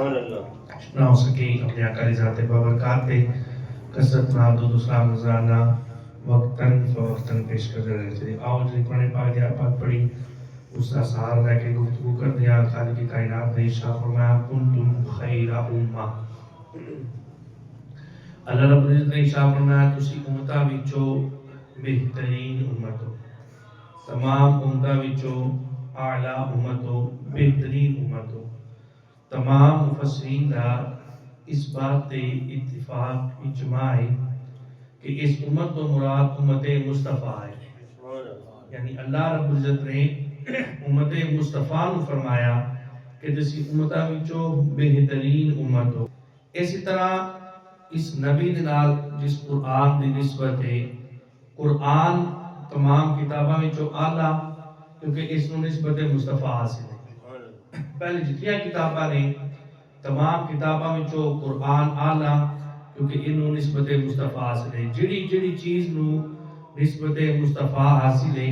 نہ ہو سکے اپنے آقا ذات بابرکات پہ کثرت نہ درود و سلام نذرانہ وقتاً فوقتاً پیش کر رہے تھے. آؤ جی قرآن پاک کی آیات پڑھی اس کا سہارا لے کے گفتگو کر دیا. خالق کائنات نے ارشاد فرمایا کنتم خیر امہ. اللہ رب العزت نے ارشاد فرمایا تسی امتاں وچوں بہترین امت ہو. تمام امتاں وچوں اعلیٰ امت ہو، بہترین امت ہو. تمام مفسرین کا اس بات تے اتفاق اجماع ہے کہ اس امت تو مراد امت مصطفیٰ ہے. یعنی اللہ رب العزت نے امت مصطفیٰ نو فرمایا کہ تسی امتاں وچوں بہترین امت ہو. اسی طرح اس نبی دے نال جس قرآن دی نسبت ہے، قرآن تمام کتاباں وچوں اعلیٰ کیونکہ اس نو نسبت مصطفیٰ حاصل ہے. پہلے جتنی کتاباں نے تمام کتاباں وچوں قرآن اعلیٰ کیونکہ انہوں نسبت مصطفیٰ حاصل ہے. جڑی چیز نو نسبت مصطفیٰ حاصل ہے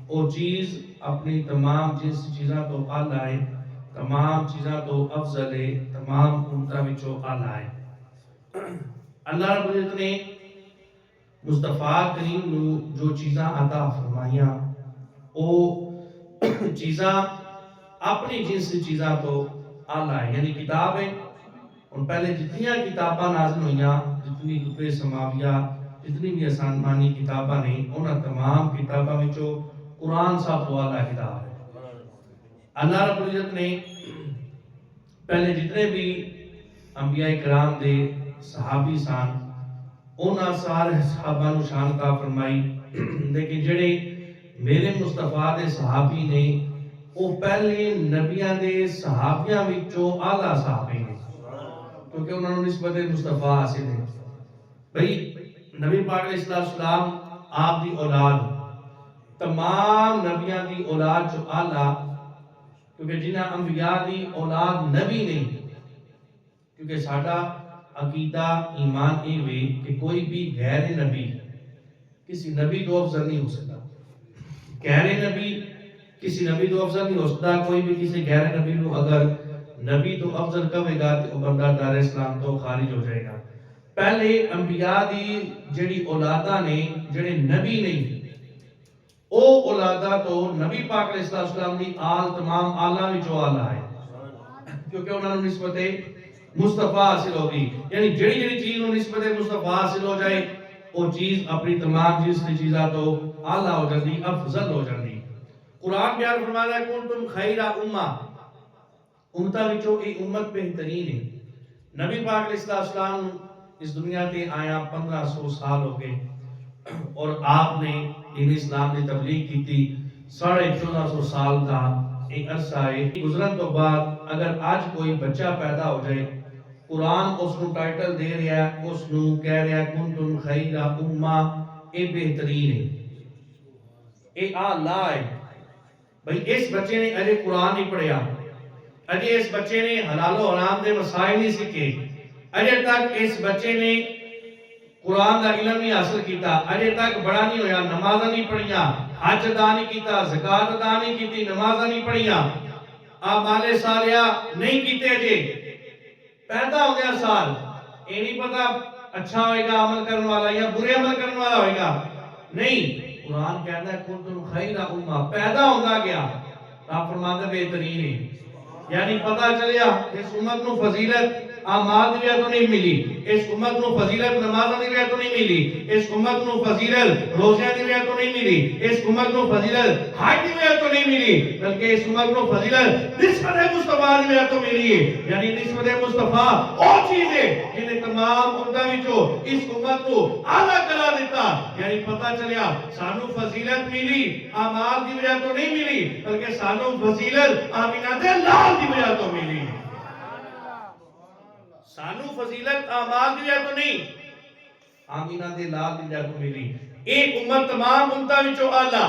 وہ چیز اپنی تمام جنس چیزاں تو اعلیٰ ہے، تمام چیزاں تو افضل ہے، تمام امتاں وچوں اعلیٰ ہے. اللہ رب العزت نے مصطفیٰ کریم نو جو چیزاں عطا فرمائیاں وہ چیزاں اپنی جنس چیزاں تو اعلیٰ ہے. یعنی کتاب ہے اور پہلے جتنی کتاباں نازل ہوئیاں، جتنی کتب سماویہ، جتنی بھی آسمانی کتاباں نے، انہاں تمام کتاباں وچوں قرآن سب تو اعلیٰ کتاب ہے. اللہ رب العزت نے پہلے جتنے بھی انبیاء کرام دے صحابی سان انہاں سارے صحابہ نو شان عطا فرمائی. لیکن جڑے میرے مصطفیٰ دے صحابی نے وہ پہلے نبیاں دے صحابیاں وچوں اعلیٰ صحابی نے کیونکہ انہوں نے نسبت مصطفیٰ حاصل ہے. بھئی نبی پاک علیہ السلام آپ دی اولاد تمام نبیاں دی اولاد جو اعلیٰ کیونکہ جنہاں انبیاء دی اولاد نبی نہیں. کیونکہ ساڈا عقیدہ ایمان اے کہ کوئی بھی غیر نبی کسی نبی تو افضل نہیں ہو سکتا. غیر نبی کسی نبی تو افضل نہیں ہو سکتا. کوئی بھی کسی غیر نبی کو اگر نبی تو افضل کہے گا تو بندہ دار اسلام تو خارج ہو جائے گا. پہلے انبیاء دی جڑی اولاداں نے جڑے نبی نہیں او اولاداں تو نبی پاک علیہ السلام دی آل تمام آلہ وچوں اعلیٰ ہے کیونکہ انہوں نے نسبت مصطفیٰ حاصل ہوگی. یعنی جڑی چیز نو نسبت مصطفیٰ حاصل ہو جائے وہ چیز اپنی تمام جس کی چیزاں تو اعلیٰ ہو جاتی، افضل ہو جاتی. قرآن بیان فرماتا ہے کنتم خیر امہ، امتاں وچوں ایک امت بہترین ہے. نبی پاک علیہ السلام اس دنیا تے آیا 1500 سال ہو گئے اور آپ نے دین اسلام کی تبلیغ کی تھی. 1450 سال کا ایک عرصہ ہے. گزرن تو بعد اگر آج کوئی بچہ پیدا ہو جائے قرآن اس نو ٹائٹل دے رہا ہے، اس نو کہہ رہا ہے کنتم خیر امہ، اے بہترین ہے، اے اعلیٰ ہے. بھئی اس بچے نے اجے قرآن نہیں پڑھیا، اجے اس بچے نے حلال و حرام دے مسائل نہیں سیکھے، اجے تک اس بچے نے قرآن دا علم نہیں حاصل کیتا، اجے تک بڑا نہیں ہویا، نمازاں نہیں پڑھیاں، حج ادا نہیں کیتا، زکوٰۃ ادا نہیں کیتی، نمازاں نہیں پڑھیاں، اعمال صالحہ نہیں کیتے، اجے پیدا ہو گیا سال اے نہیں پتا اچھا ہوئے گا عمل کرنے والا یا برے عمل کرنے والا ہوئے گا. نہیں، قرآن کہتا ہے کنتم خیر امہ، پیدا ہوتا گیا آپ فرماتے بہترین ہے. یعنی پتہ چلیا اس امت نو فضیلت اعمال دی وجہ تو نہیں ملی، اس امت نو فضیلت نمازاں دی وجہ تو نہیں ملی، اس امت نو فضیلت روزیاں دی وجہ تو نہیں ملی، اس امت نو فضیلت حج دی وجہ تو نہیں ملی، بلکہ اس امت نو فضیلت نسبت مصطفیٰ دی وجہ تو ملی ہے. یعنی نسبت مصطفیٰ وہ چیز ہے جنہیں تمام امتاں وچوں اس امت کو اعلیٰ کرا دیتا. یعنی پتہ چلیا سانو فضیلت ملی اعمال دی وجہ تو نہیں ملی بلکہ سانو فضیلت آمینہ دے لال دی وجہ تو ملی. سانو فضیلت اعمال دی وجہ تو نہیں، آمینہ دے لال دی وجہ تو ملی. ایک امت تمام امتاں وچوں اعلیٰ.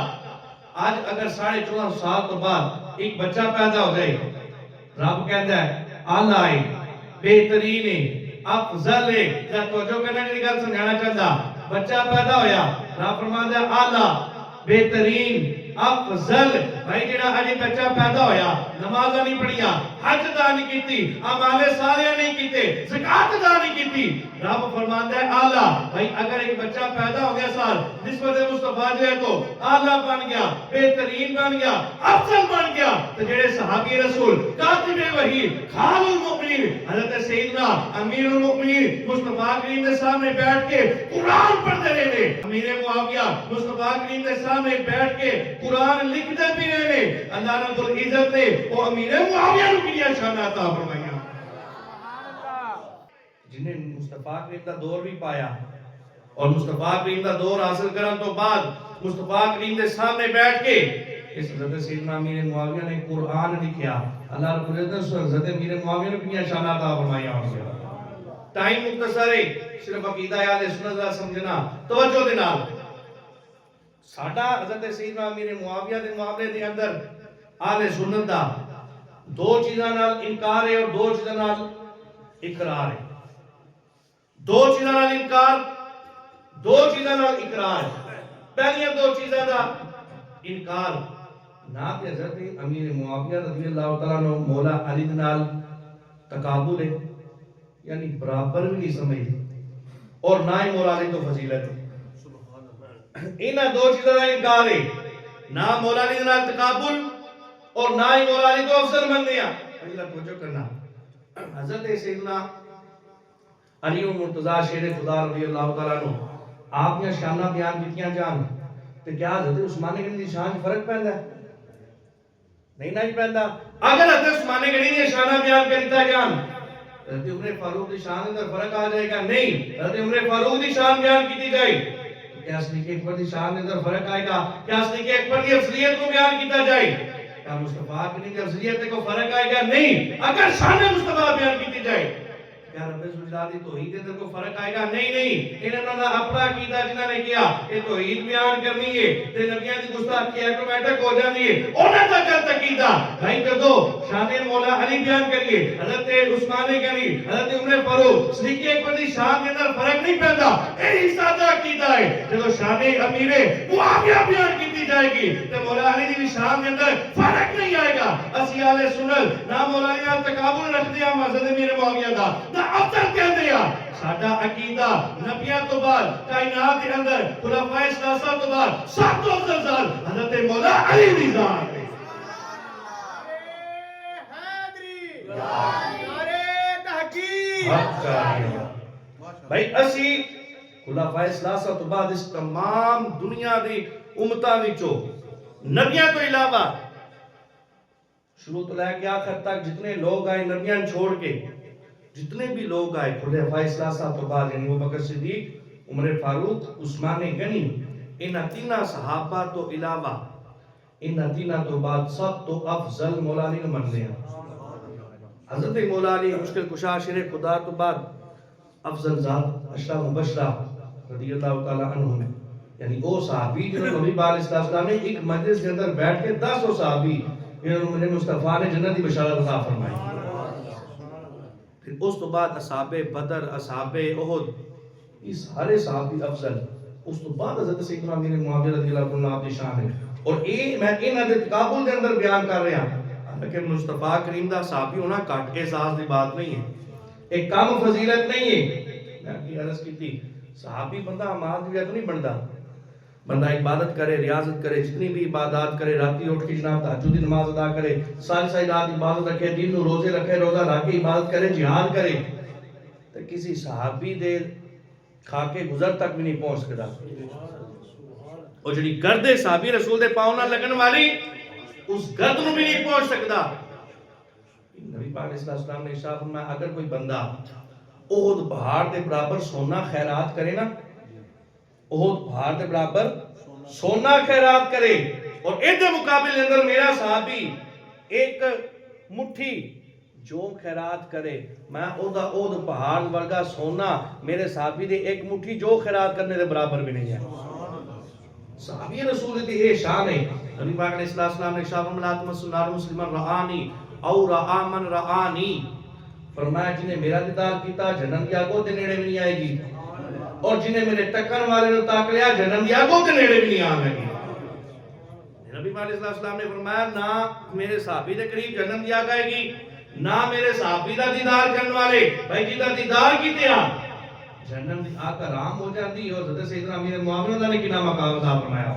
آج اگر 14.5 سال تو بعد ایک بچہ پیدا ہو جائے رب کہتا ہے اعلیٰ ہے، بہترین ہے، افضل ہے. یا توجہ کرنا کی گل سمجھانا چاہتا، بچہ پیدا ہویا رب فرماتا ہے اعلیٰ، بہترین، افضل بھائی جڑا اجے بچہ پیدا ہویا نماز نہیں پڑھیا حج ادا نہیں کیتی اعمال صالحہ نہیں کیتے زکات ادا نہیں کیتی رب فرماتا ہے اعلیٰ بھائی اگر ایک بچہ پیدا ہو گیا سال نسبت مصطفیٰ جو ہے تو اعلیٰ بن گیا بہترین بن گیا افضل بن گیا تو جڑے صحابی رسول کاتب وحی خال المؤمنین حضرت سیدنا امیر المؤمنین مصطفیٰ کریم کے سامنے بیٹھ کے قرآن پڑھتے رہے امیر معاویہ مصطفیٰ کریم کے سامنے بیٹھ کے قرآن لکھتے بھی رہے اللہ رب العزت نے وہ امیر معاویہ کو کیا شان عطا فرمایا جنہیں مصطفیٰ کریم کا دور بھی پایا اور مصطفیٰ کریم کا دور حاصل کرن تو بعد مصطفیٰ کریم کے سامنے بیٹھ کے اس حضرت سیدنا امیر معاویہ نے قرآن لکھیا اللہ رب العزت نے حضرت امیر معاویہ نے کیا شان عطا فرمایا ٹائم مختصر ہے صرف عقیدہ اہل سنت دا سمجھنا توجہ دے نال ساڈا حضرت سیدنا امیر معاویہ دے معاملے دے اندر اہل سنت دا دو چیزاں نال انکار ہے اور دو چیزاں نال اقرار ہے دو چیزاں نال انکار دو چیزاں نال اقرار پہلی دو چیزاں دا انکار نہ کہ حضرت امیر معاویہ رضی اللہ تعالیٰ عنہ مولا علی نال تقابل ہے یعنی برابر بھی نہیں سمجھ اور نہ ہی مولا علی تو فضیلت ہے انہاں دو چیزاں دا انکار ہے نہ مولا علی نال تقابل اور نہ ہی مولا علی تو افضل بننے ہیں فضیلت توجہ کرنا حضرت سیدنا علی مرتضیٰ شیر خدا رضی اللہ تعالیٰ عنہ آپ نے شانہ بیان کیتیاں جان تو کیا حضرت عثمان غنی دی شان فرق پہندا ہے نہیں پہندا اگر حضرت عثمان غنی دی شانہ بیان کرتا جان حضرت عمر فاروق دی شان اندر فرق آ جائے گا نہیں حضرت عمر فاروق دی شان بیان کیتی جائے کیا صدیق اکبر دی شان اندر فرق آئے گا کیا صدیق اکبر دی افضلیت کو بیان کیتا جائے کیا مصطفیٰ کی افضلیت کو فرق آئے گا نہیں اگر شان مصطفیٰ بیان کیتی جائے کیا رب العزت دی توحید اندر کو فرق آئے گا نہیں انہاں دا اپنا عقیدہ جنہاں نے کیا کہ توحید بیان کرنی ہے تے نبیوں دی گستاخی آٹومیٹک ہو جاندی ہے انہاں دا کر عقیدہ بھائی جدو شان مولا علی بیان کریے حضرت عثمان غنی حضرت عمر فاروق صدیق اکبر دی شان کے اندر فرق نہیں پیندا یہی سادہ عقیدہ ہے جدو شان امیر معاویہ بیان کیتی جائے گی تے مولا علی دی شان کے اندر فرق نہیں آئے گا اسی اہل سنت نہ مولا علی نال تقابل رکھدے ہیں حضرت امیر معاویہ دا افضل کہہ دیا ساڈا عقیدہ نبیوں تو بعد کائنات کے اندر خلفائے ثلاثہ تو بعد سب تو افضل ذات حضرت مولا علی دی ذات ہے نعرہ تحقیق بھائی اسی خلفائے ثلاثہ تو بعد اس تمام دنیا دی امتاں وچوں نبیوں تو علاوہ شروع تو لے کے آخر تک جتنے لوگ آئے نبیوں چھوڑ کے جتنے بھی لوگ آئے خلفائے ثلاثہ تو بعد یعنی ابوبکر صدیق عمر فاروق عثمان غنی ان تینہ صحابہ تو علاوہ ان تینہ تو بعد سب تو افضل مولا علی نے مننے ہیں حضرت مولا علی مشکل کشا شیر خدا تو بعد افضل ذات عشرہ مبشرہ رضی اللہ تعالیٰ عنہ یعنی وہ صحابی جنہوں نبی پاک علیہ السلام نے ایک مجلس کے اندر بیٹھ کے 10 صحابی جنہوں نے مصطفیٰ نے جنت کی بشارت عطا فرمائی پھر اس تو بعد اصحاب بدر اصحاب احد یہ سارے صحابی افضل اس تو بعد حضرت سیدنا امیر معاویہ رضی اللہ عنہ آپ کی شان ہے اور میں ان تقابل کے اندر بیان کر رہا ہوں کہ مصطفیٰ کریم دا صحابی ہونا کٹ کے احساس دی بات نہیں ہے ایک کم فضیلت نہیں ہے میں کی عرض کی تھی صحابی بندہ اعمال دی نہیں بنتا بندہ عبادت کرے ریاضت کرے جتنی بھی عبادات کرے راتی اٹھ کے جناب تہجد کی نماز ادا کرے ساری رات عبادت رکھے دن نو روزے رکھے روزہ رکھ کے عبادت کرے جہاد کرے تو کسی صحابی دے کھاکے گزر تک بھی نہیں پہنچ سکتا اور جڑی گرد صحابی رسول دے پاؤں نہ لگن والی اس گرد نو بھی نہیں پہنچ سکتا نبی پاک علیہ السلام نے ارشاد فرمایا اگر کوئی بندہ احد پہاڑ دے برابر سونا خیرات کرے نا احد پہاڑ دے برابر سونا خیرات کرے اور ان دے مقابل اندر میرا صحابی ایک مٹھی جو خیرات کرے میں احد پہاڑ ورگا سونا میرے صحابی دے ایک مٹھی جو خیرات کرنے دے برابر بھی نہیں ہے صحابی رسول دی یہ شان ہے نبی پاک علیہ السلام نے شاہ فرمایا مسلمان مسلمان رعانی او رعا من رعانی فرمایا جنہیں میرا دیدار کیتا جنم کی آگوں دے نیڑے بھی نہیں آئے گی اور جنہیں میرے ٹکن والے نے تاک لیا جنم کی آگوں دے نیڑے بھی نہیں آئے گی نبی نبی پاک علیہ السلام نے فرمایا نہ میرے صحابی دے قریب جنت دیا گئے گی نہ میرے صحابی دا دیدار کرنے والے بھائی جی دا دیدار کیتے آ جنت دی آقا رام ہو جاتی اور حضرت سیدنا امیر معاویہ اللہ نے کنا مقام عطا فرمایا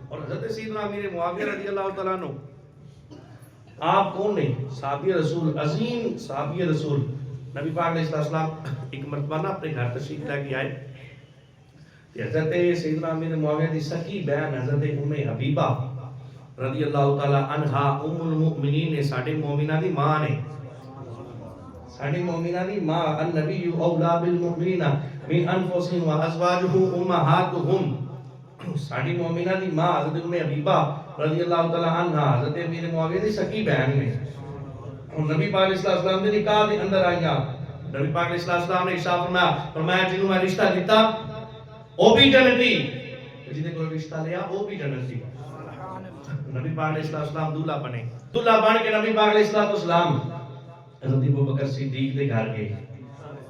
اور حضرت سیدنا امیر معاویہ رضی اللہ تعالیٰ عنہ آپ کون نے صحابی رسول عظیم صحابی رسول نبی پاک علیہ السلام ایک مرتبہ نہ اپنے گھر تشریف لے کے آئے حضرت سیدنا امیر معاویہ دی سکی بہن حضرت ام حبیبہ رضی اللہ تعالی عنہا ام المؤمنین نے ساڈے مومنہ دی ماں نے ساڈے مومنہ دی ماں النبی اولا بالمؤمنین من انفسهم وازواجه امہاتهم ساڈی مومنہ دی ماں حضرت ام حبیبہ رضی اللہ تعالی عنہا حضرت امیر معاویہ دی سکی بہن نے اور نبی پاک علیہ السلام دے نکاح دے اندر آئیاں نبی پاک علیہ السلام نے ارشاد فرمایا جنوں میں رشتہ دیتا وہ بھی جنتی جنہیں کوئی رشتہ لیا وہ بھی جنتی نبی پاک علیہ السلام دولہ بنے دولہ بن کے نبی پاک علیہ السلام حضرت ابو بکر صدیق دے گھر گئے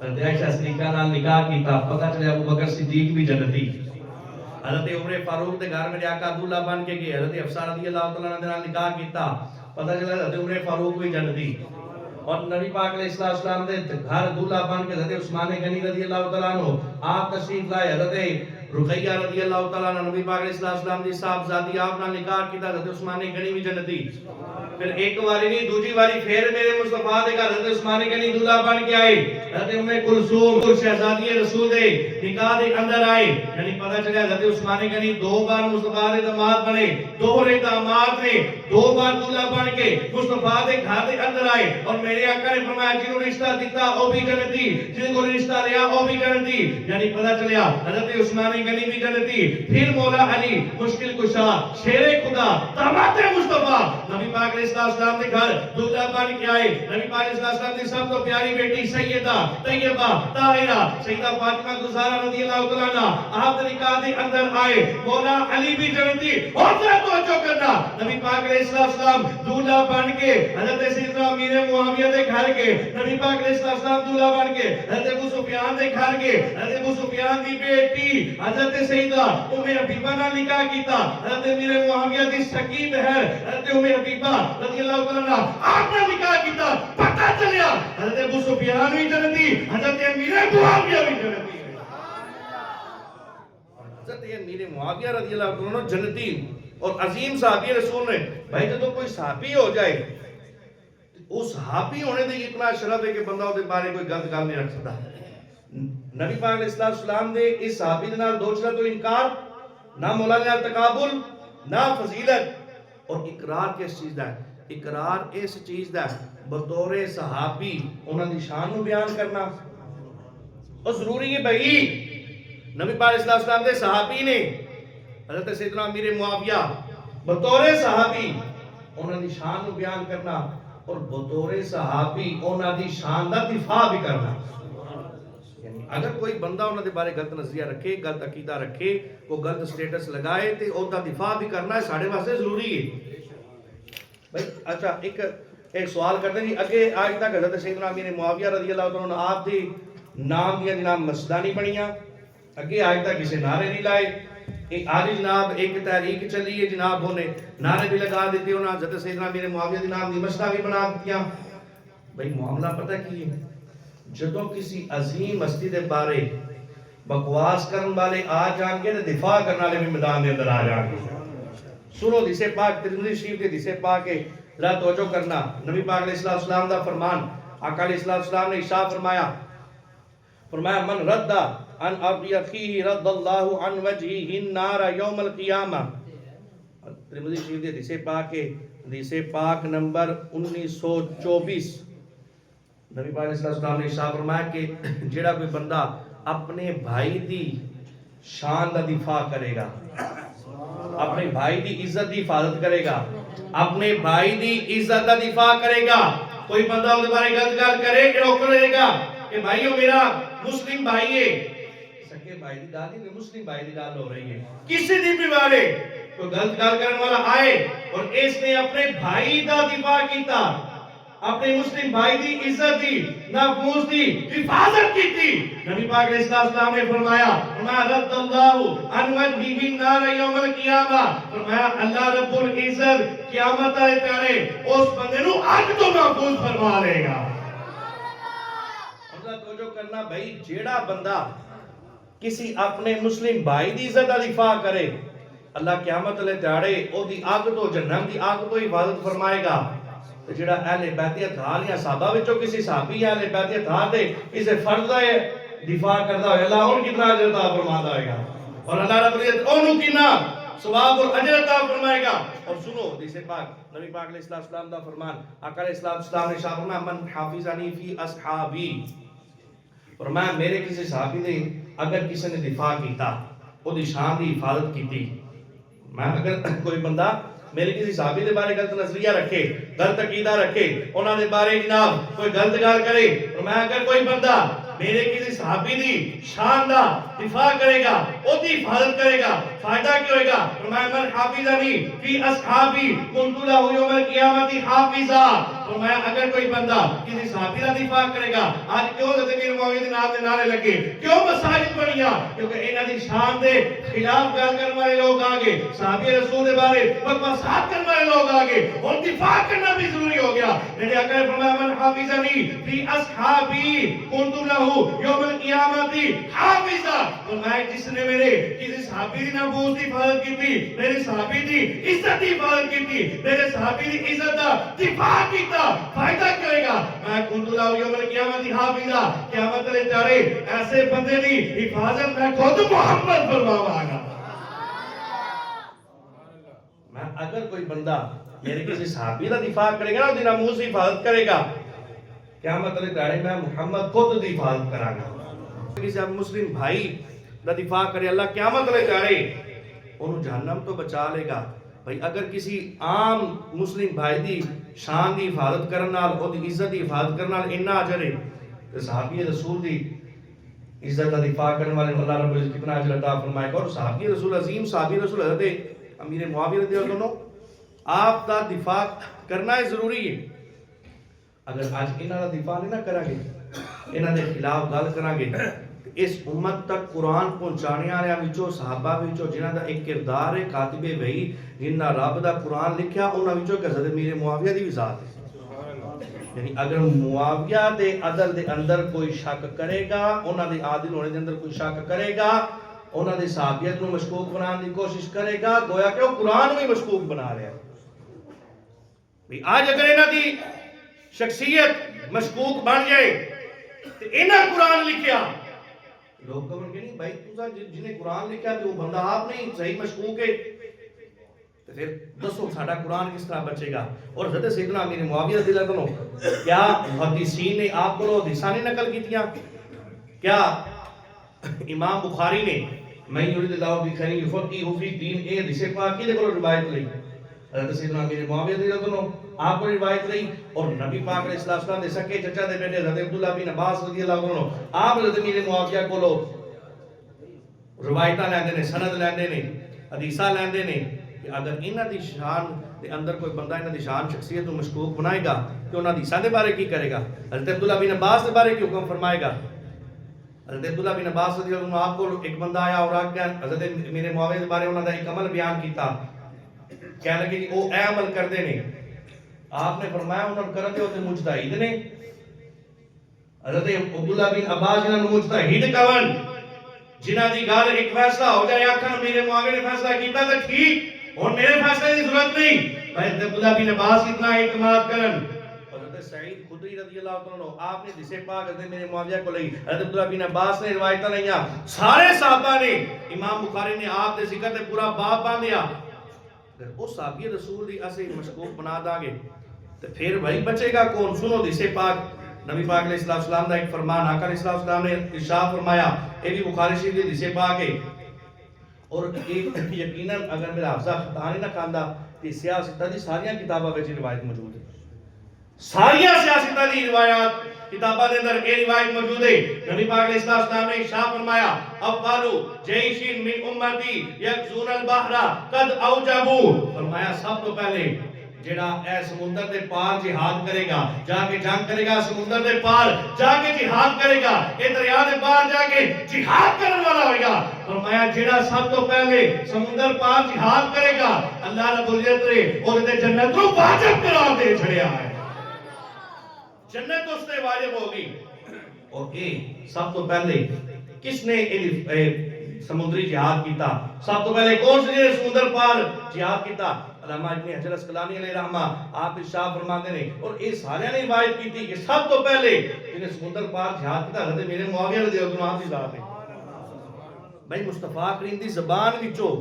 حضرت عائشہ صدیقہ نال نکاح کیتا پتہ چلے ابو بکر صدیق بھی جنتی حضرت عمر فاروق دے گھر میں جا کے دولہ بن کے گئے حضرت حفصہ رضی اللہ تعالیٰ عنہ نال نکاح کیتا پتہ چلا حضرت عمر فاروق بھی جنتی اور نبی پاک علیہ السلام دے گھر دولہ بن کے حضرت عثمان غنی رضی اللہ تعالیٰ عنہ آپ تشریف لائے حضرت رقیہ رضی اللہ تعالیٰ عنہ نبی پاک علیہ السلام دی صاحبزادی آپ نال نکاح کیتا حضرت عثمان غنی بھی جنتی پھر ایک واری نہیں دوسری واری پھر میرے مصطفیٰ دے گھر حضرت عثمان غنی دولہ بن کے آئے حضرت ام کلثوم شہزادی رسول دے نکاح دے اندر آئے یعنی پتہ چلا حضرت عثمان غنی دو بار مصطفیٰ دے داماد بنے دوہرے داماد نے دو بار دولہ بن کے مصطفیٰ دے گھر دے اندر آئے اور میرے آقا نے فرمایا جنہوں رشتہ دیتا وہ بھی جنتی جن کو رشتہ لیا وہ بھی جنتی یعنی پتہ چلا حضرت عثمان غنی بھی جنتی پھر مولا علی مشکل کشا شیر خدا داماد مصطفیٰ نبی پاک علیہ السلام دے گھر دولہ بن کے آئے نبی پاک علیہ السلام دی سب تو پیاری بیٹی سیدہ طیبہ طاہرہ سیدہ فاطمہ زہرا رضی اللہ تعالیٰ عنہ آپ دے نکاح دے اندر آئے مولا علی بھی جنتی اور ذرا توجہ کرنا نبی پاک علیہ السلام دولہ بن کے حضرت سیدنا امیر معاویہ دے گھر کے نبی پاک علیہ السلام دولہ بن کے حضرت ابو سفیان دے گھر کے حضرت ابو سفیان دی بیٹی حضرت سیدہ ام حبیبہ نال نکاح کیتا حضرت امیر معاویہ دی سکی بہن حضرت ام حبیبہ رضی اللہ تعالیٰ عنہ آپ نے نکاح کیتا پتہ چلیا حضرت ابو سفیان بھی جنتی حضرت امیر معاویہ بھی جنتی حضرت امیر معاویہ رضی اللہ عنہ جنتی اور عظیم صحابی رسول نے بھائی جب کوئی صحابی ہو جائے اس صحابی ہونے دے اتنا شرف ہے کہ بندہ اس بارے کوئی غلط گل نہیں رکھ سکتا نبی پاک علیہ السلام دے اس صحابی دے نال دوسرا تو انکار نہ مولا نال تقابل نہ فضیلت اور اقرار کس چیز دا ہے اقرار اس چیز دا ہے بطور صحابی انہاں دی شان نو بیان کرنا اور ضروری ہے بھائی نبی پاک علیہ السلام دے صحابی نے حضرت سیدنا امیر معاویہ بطور صحابی انہاں دی شان نو بیان کرنا اور بطور صحابی انہاں دی شان دا دفاع بھی کرنا یعنی اگر کوئی بندہ انہاں دے بارے غلط نظریہ رکھے غلط عقیدہ رکھے وہ غلط سٹیٹس لگائے تے او دا دفاع بھی کرنا ہے ساڈے واسطے ضروری ہے بھائی اچھا ایک سوال کرتے ہیں اگے آج تک حضرت سیدنا امیر معاویہ رضی اللہ عنہ آپ دی نام دیا جناب مسجداں نہیں بنیاں اگے آج تک کسی نعرے نہیں لائے آج جناب ایک تحریک چلی ہے جناب ہونے نعرے بھی لگا دیتے انہاں حضرت سیدنا امیر معاویہ دی نام دی مسجداں بھی بنا دیا بھائی معاملہ پتہ کی ہے جدوں کسی عظیم ہستی دے بارے بکواس کرن والے آ جان کے دفاع کرنے والے بھی میدان دے اندر آ جان گے سنو حدیث پاک ترمذی شریف کے حدیث پاک کے ذرا توجہ کرنا نبی پاک علیہ السلام دا فرمان آقا علیہ السلام نے ارشاد فرمایا من رد عن ابی اخیہ رد اللہ عن وجہہ النار یوم القیامہ ترمذی شریف کے حدیث پاک کے حدیث پاک نمبر 1924 نبی پاک علیہ السلام نے ارشاد فرمایا کہ جڑا کوئی بندہ اپنے بھائی دی شان دا دفاع کرے گا اپنے بھائی دی عزت دی حفاظت کرے گا اپنے بھائی دی عزت دا دفاع کرے گا کوئی بندہ اس بارے غلط گل کرے کہ روک لے گا کہ بھائیو میرا مسلم بھائی ہے سکے بھائی دی گل نہیں مسلم بھائی دی گل ہو رہی ہے کسی دی بھی بارے کوئی غلط گل کرنے والا آئے اور اس نے اپنے بھائی دا دفاع کیتا اپنے مسلم بھائی دی عزت دی نفوس دی حفاظت کی تھی. نبی پاک علیہ السلام نے فرمایا رد اللہ عن وجہہ النار یوم القیامہ. فرمایا اللہ رب العزت قیامت والے پیارے اس بندے نو آگ تو محفوظ فرما لے گا. اللہ توجہ کرنا بھائی، جیڑا بندہ کسی اپنے مسلم بھائی دی عزت دا دفاع کرے اللہ قیامت والے دیہاڑے او دی آگ تو جہنم دی آگ تو حفاظت فرمائے گا. تے جڑا اہل بیت اطہار یا صحابہ وچوں کسی صحابی یا اہل بیت اطہار دے کسے فرد دا دفاع کردا ہوئے اللہ ان کتنا اجر عطا فرماتا ہوئے گا اور اللہ رب العزت اونوں کتنا ثواب اور اجر عطا فرمائے گا. اور سنو حدیث پاک نبی پاک علیہ السلام دا فرمان آقا علیہ السلام نے ارشاد فرمایا من حافظنی فی اصحابی. فرمایا میرے کسی صحابی نے اگر کسی نے دفاع کیتا او دی شان دی حفاظت کیتی. میں اگر کوئی بندہ میرے کسی صحابی دے بارے غلط نظریہ رکھے غلط عقیدہ رکھے انہاں دے بارے جناب کوئی غلط گل کرے اور میں اگر کوئی بندہ میرے کسی صحابی دی شان دا دفاع کرے گا او دی حفاظت کرے گا فائدہ کیا ہوئے گا. فرمایا من حافظنی فی اصحابی کنت لہ یوم القیامت حافظا. فرمایا اگر کوئی بندہ کسی صحابی دا دفاع کرے گا آج کیوں حضرت امیر معاویہ دے نام دے نعرے لگے کیوں مساجد بنیاں کیونکہ انہاں دی شان دے خلاف گل کرنے والے لوگ آگے صحابی رسول دے بارے بکواسات کرنے والے لوگ آگے ان دفاع کرنا بھی ضروری ہو گیا. میرے آقا نے فرمایا من حافظنی فی اصحابی کنت لہ یوم القیامت حافظا. فرمایا جس نے میرے کسی صحابی دی نفوس دی حفاظت کی تھی میرے صحابی دی عزت دی حفاظت کی تھی میرے صحابی دی عزت دا دفاع کیتا فائدہ کیا ہوئے گا. میں کنت لہ یوم القیامت حافظا. قیامت والے دیہاڑے ایسے بندے دی حفاظت میں خود محمد فرماواں گا. میں اگر کوئی بندہ میرے کسی صحابی دا دفاع کرے گا نا ناموس کی حفاظت کرے گا قیامت والے دیہاڑے میں محمد خود دی حفاظت کراں گا. کسی مسلم بھائی دا دفاع کرے اللہ قیامت والے دیہاڑے انہوں جہنم تو بچا لے گا. بھائی اگر کسی عام مسلم بھائی دی شان دی حفاظت کرن نال او دی عزت دی حفاظت کرن نال اتنا اجر ہے تے صحابی رسول دی عزت دا دفاع کرنے والے اللہ رب العزت کتنا اجر عطا فرمائے گا. اور صحابی رسول عظیم صحابی رسول حضرت امیر معاویہ رضی اللہ عنہ آپ دا دفاع کرنا ضروری ہے. اگر آج انہاں دا دفاع نہیں نہ کرا گے انہاں دے خلاف گل کراں گے اس امت تک قرآن پہنچانے والے وچوں صحابہ وچوں جنہاں دا ایک کردار ہے کاتب وحی جنہاں رب دا قرآن لکھیا انہاں وچوں حضرت امیر معاویہ دی بھی ذات ہے. یعنی اگر معاویہ دے عدل دے اندر کوئی شک کرے گا انہاں دے عادل ہونے دے اندر کوئی شک کرے گا انہاں دے صحابیت نو مشکوک بنانے دی کوشش کرے گا گویا کہ وہ قرآن بھی مشکوک بنا رہا ہے. آج اگر انہاں دی شخصیت مشکوک بن جائے تو انہاں قرآن لکھیا لوگ کہن گے نہیں بھائی تساں جنہیں قرآن لکھا تو وہ بندہ آپ نہیں صحیح مشکوک ہے تو پھر دسو ساڈا قرآن کس طرح بچے گا. اور حضرت سیدنا امیر معاویہ رضی اللہ عنہ کیا محدثین نے آپ کو حدیثاں نہیں نقل کیتیاں؟ کیا امام بخاری نے میں یرید اللہ بخیر یفقہہ فی الدین اے حدیث پاک کی کو روایت لئی حضرت سیدنا امیر معاویہ رضی اللہ عنہ آپ کو روایت رہی. اور نبی پاک علیہ السلام دے سکے چچا دے بیٹے حضرت عبداللہ بن عباس رضی اللہ عنہ آپ حضرت امیر معاویہ کو روایتاں لیندے نے سند لیندے نے حدیثاں لیندے نے کہ اگر انہاں دی شان دے اندر کوئی بندہ انہاں دی شان شخصیت کو مشکوک بنائے گا تو انہاں دی حدیثاں دے بارے کی کرے گا؟ حضرت عبداللہ بن عباس دے بارے کی حکم فرمائے گا؟ حضرت عبداللہ بن عباس رضی اللہ عنہ آپ کو ایک بندہ آیا اور آ کے حضرت امیر معاویہ دے بارے انہاں دا ایک عمل بیان کیتا کہنے لگے کہ وہ اے عمل کردے نے آپ نے فرمایا انہوں کرن دے ہوتے مجتہد نے. حضرت عبداللہ بن عباس جنہاں نو مجتہد کون جنہاں دی گل ایک فیصلہ ہو جائے آکھن میرے معاویہ نے فیصلہ کیتا تے ٹھیک اور میرے فیصلے دی ضرورت نہیں. حضرت عبداللہ بن عباس اتنا اعتماد کرن. حضرت سعید خدری رضی اللہ عنہ آپ نے جسے پاک حضرت میرے معاویہ کو لئی حضرت عبداللہ بن عباس نے روایتاں لئیاں سارے صحابہ نے امام بخاری نے آپ دے ذکر تے پورا باب باندھیا. اگر اس صحابی رسول دی اسے مشکوک بنا دا گے تو پھر بھائی بچے گا کون؟ سنو جسے پاک نبی پاک علیہ السلام دا ایک فرمان آقا علیہ السلام نے ارشاد فرمایا یہ بھی بخاری شریف دی حدیث پاک ہے. اور ایک یقیناً اگر میرا حافظہ خطا نہیں نہ کھاندا کہ سیاستہ دی ساریاں کتاباں وچ روایت موجود ہے. ساریاں سیاستہ دی روایات کتاباں دے اندر یہ روایت موجود ہے. نبی پاک علیہ السلام نے ارشاد فرمایا اولو جیش من امتی یغزون البحر قد اوجبوا. فرمایا سب تو پہلے جڑا اے سمندر دے پار جہاد کرے گا، جا کے جنگ کرے گا، سمندر دے پار جا کے جہاد کرے گا، اے دریا دے پار جا کے جہاد کرنے والا ہوئے گا۔ فرمایا جڑا سب تو پہلے سمندر پار جہاد کرے گا، اللہ رب العزت نے اور دے جنت کو واجب قرار دے چھڑیا ہے، جنت اس نے واجب ہوگی۔ اور اے سب تو پہلے کس نے سمندری جہاد کیتا؟ سب تو پہلے کون سے نے سمندر پار جہاد کیتا؟ علامہ ابن حجر اسقلانی علیہ رحمہ آپ ارشاد فرماتے ہیں، اور یہ سارے نے روایت کی تھی کہ سب تو پہلے جنہیں سمندر پار جہاد کیتا حضرت میرے معاویہ رضی اللہ عنہ کی ذات ہے۔ بھائی مصطفیٰ کریم دی زبان وچوں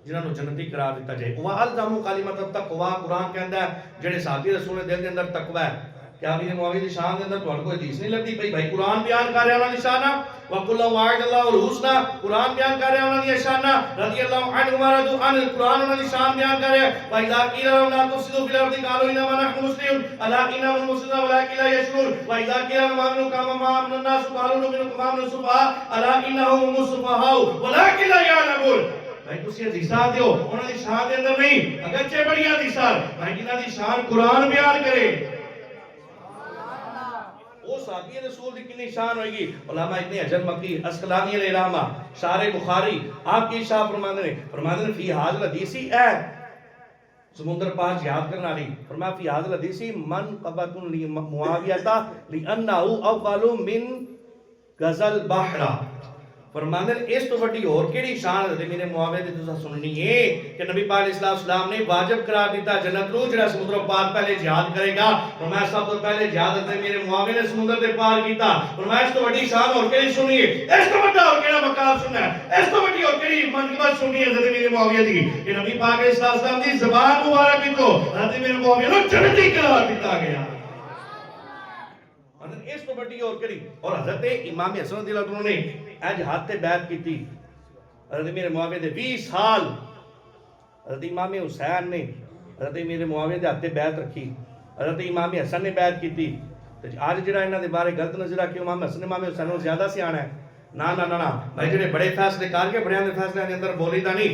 جنہاں نو جنتی قرار دیتا جائے۔ وَأَلْزَمُ کلمۃ التقویٰ، قرآن کہندا ہے جڑے صحابی رسول نے دل دے اندر تقوی ہے۔ کیا میرے معاویہ دی شان دے اندر تہاڈے کوئی حدیث نہیں لگدی پئی؟ بھائی قرآن بیان کر رہا انہاں دی شان، وَقُلَّ وَعَدَ اللَّهُ الْحُسْنَى، قرآن بیان کر رہا انہاں دی شان، رضی اللہ عنہم ورضوا عنہ، قرآن انہاں دی شان بیان کر رہا ہے۔ وَإِذَا قِيلَ لَهُمْ لَا تُفْسِدُوا فِي الْأَرْضِ قَالُوا إِنَّمَا نَحْنُ مُصْلِحُونَ أَلَا إِنَّهُمْ الْمُفْسِدُونَ وَلَكِنْ لَا يَشْعُرُونَ وَإِذَا قِيلَ لَهُمْ آمِنُوا كَمَا آمَنَ النَّاسُ قَالُوا نُؤْمِنُ كَمَا آمَنَ السُّفَهَاءُ أَلَا إِنَّهُمْ هُمُ السُّفَهَاءُ وَلَكِنْ لَا يَعْلَمُونَ۔ بھائی تسی حدیثاں دیو انہاں دی شان دے اندر نہیں، اگرچہ بڑی حدیثاں بھائی جنہاں دی شان قرآن بیان کرے، وہ صحابی رسول دی کتنی شان ہوئے گی۔ علامہ ابن حجر مکی اسقلانی علیہ رحمہ شارح بخاری آپ کی شاہ فرماتے ہیں فی حاضر حدیثی اے سمندر پار جہاد کرنا لی، فرمایا فی حاضر حدیثی من قبتن لی معاویتا لئنہو اول من غزل بحرہ۔ فرماتے ہیں اس تو بڑی اور کیڑی شان حضرت میرے معاویہ دی تسا سننی ہے کہ نبی پاک علیہ السلام نے واجب قرار دیتا جنت نو جڑا سمندر پار پہلے جہاد کرے گا۔ فرمایا سب تو پہلے جہاد حضرت میرے معاویہ نے سمندر دے پار کیتا۔ فرمایا اس تو بڑی شان اور کیڑی سننی ہے، اس تو بڑا اور کیڑا مقام سننا ہے، اس تو بڑی اور کیڑی منقبت سننی ہے حضرت میرے معاویہ دی کہ نبی پاک علیہ السلام دی زبان مبارک وچوں حضرت میرے معاویہ نو جنتی قرار دیتا گیا۔ اس تو بڑی اور کری، اور حضرت امام حسن رضی اللہ عنہ نے اج ہاتھ تے بیعت کیتی حضرت میرے معاویہ دے 20 سال، حضرت امام حسین نے حضرت میرے معاویہ دے ہاتھ تے بیعت رکھی، حضرت امام حسن نے بیعت کیتی۔ تے اج جڑا انہاں دے بارے غلط نظریہ کہ امام حسن امام حسین نوں زیادہ سیاںا ہے، نا نا نا بھائی جڑے بڑے فیصلے کر کے بڑیاں دے فیصلے دے اندر بولی دا نہیں۔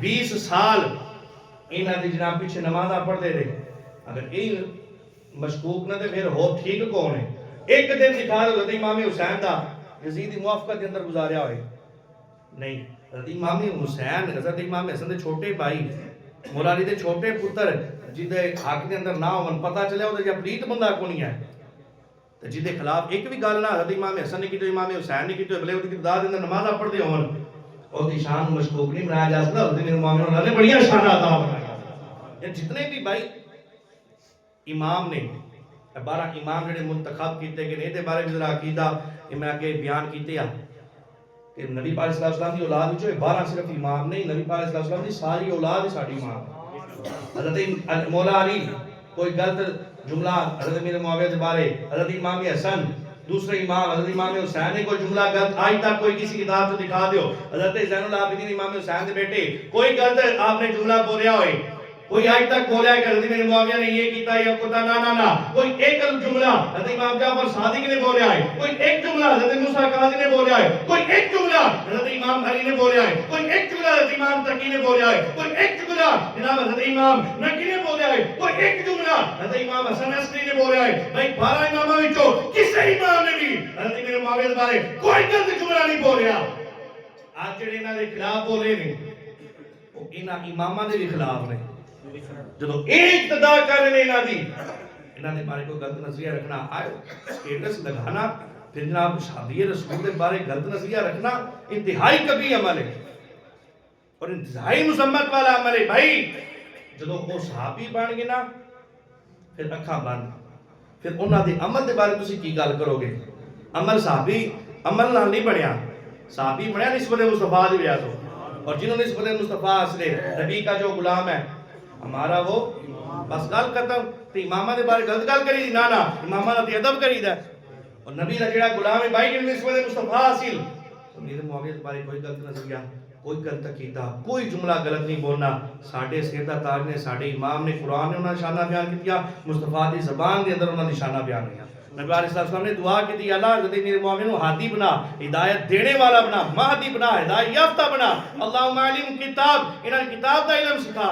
20 سال انہاں دی جناب پیچھے نمازاں پڑھدے رہے، اگر یہ مشکوک نہ تے پھر ہو ٹھیک کون ہے؟ ایک دن دکھا حضرت امام حسین دا یزید موافقت کے اندر گزاریا ہوئے نہیں۔ حضرت امام حسین حضرت امام حسن دے چھوٹے بھائی مولا علی دے چھوٹے پتر جدے حق دے اندر نہ ہون پتہ چلیا او جا پلیت بندہ کونی ہے تے جدے خلاف ایک بھی گل نہ حضرت امام حسن نے کیتی امام حسین نے کیتی بھلے اودی ابتدا دے اندر نمازاں پڑھدے ہون او دی شان مشکوک نہیں بنایا جا سکدا۔ حضرت میرے معاویہ اللہ نے بڑیاں شان عطا فرمائی۔ جتنے بھی بھائی امام نے 12 امام جڑے منتخب کیتے گئے نے دے بارے میں ذرا عقیدہ میں آگے بیان کیتے ہیں کہ نبی پاک صلی اللہ علیہ وسلم دی اولاد وچوں 12 صرف امام نہیں، نبی پاک صلی اللہ علیہ وسلم دی ساری اولاد ساڈی امام۔ حضرت مولا علی کوئی غلط جملہ حضرت میرے معاویہ دے بارے، حضرت امام حسن دوسرے امام حضرت امام حسین نے کوئی جملہ غلط آج تک کوئی کسی کتاب سے دکھا دیو، حضرت زین العابدین امام حسین دے بیٹے کوئی غلط آپ نے جملہ بولیا ہوئے، کوئی آج تک بولیا کہ حضرت میرے معاویہ نے یہ کیتا یا کتا نا کوئی ایک جملہ حضرت امام جعفر صادق نے بولیا ہے، کوئی ایک جملہ حضرت موسیٰ قاضی نے بولیا ہے، کوئی ایک جملہ حضرت امام علی نے بولیا ہے، کوئی ایک جملہ حضرت امام تقی نے بولیا ہے، کوئی ایک جملہ جناب حضرت امام نقی نے بولیا ہے، کوئی ایک جملہ حضرت امام حسن عسکری نے بولیا ہے۔ بھائی 12 اماموں وچوں کسی امام نے بھی حضرت میرے معاویہ کے بارے کوئی غلط جملہ نہیں بولیا۔ آج جڑے انہاں دے خلاف بولے نے وہ انہاں اماماں دے بھی خلاف نے، جدو ایک اقتدا کرنے نہ دی انہاں دے بارے کوئی غلط نظریہ رکھنا آئے سٹیٹس لگانا پھر جناب شادی رسول دے بارے غلط نظریہ رکھنا انتہائی کبھی عمل ہے اور انتہائی مذمت والا عمل ہے۔ بھائی جدو وہ صحابی بن گئے نا پھر اکھاں بند، پھر انہاں دے عمل دے بارے تسی کی گل کرو گے؟ عمل صحابی عمل نال نہیں بنیا، صحابی بنیا نسبت مصطفیٰ دی وجہ سے، اور جنہوں نے نسبت مصطفیٰ اصلے نبی کا جو غلام ہے ہمارا وہ بس گل ختم۔ تے امامہ دے بارے غلط گل کری دی نا امامہ دا تے ادب کری دا، اور نبی دا جڑا غلام ہے بھائی جن نسبت مصطفیٰ حاصل تو میرے معاویہ دے بارے کوئی غلط نظریہ کوئی غلط عقیدہ کوئی جملہ غلط نہیں بولنا۔ ساڈے سر دا تاج نے ساڈے امام نے قرآن نے انہاں شانہ بیان کیتیا، مصطفیٰ دی زبان دے اندر انہاں دی شانہ بیان ہوئی۔ نبی علیہ السلام نے دعا کی تھی اللہ حضرت میرے معاویہ نو ہادی بنا، ہدایت دینے والا بنا، مہدی بنا، ہدایت یافتہ بنا، اللہم علم کتاب انہاں کتاب دا علم سکھا۔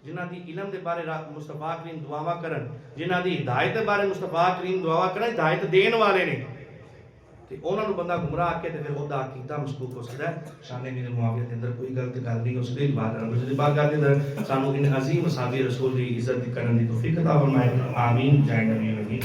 جنہاں دی علم دے بارے مصطفیٰ کریم دعاواں کرن، جنہاں دی ہدایت دے بارے مصطفیٰ کریم دعاواں کرن، ہدایت دین والے نے تے انہاں نو بندہ گمراہ کے تے پھر او دا عقیدہ مشکوک ہو سکدا ہے. شان میرے معاویہ دے اندر کوئی غلط گل نہیں ہو سکدی. بات دے اندر سانو ان عظیم اصحاب رسول دی عزت کرن دی توفیق عطا فرمائے. آمین. جائے نبی.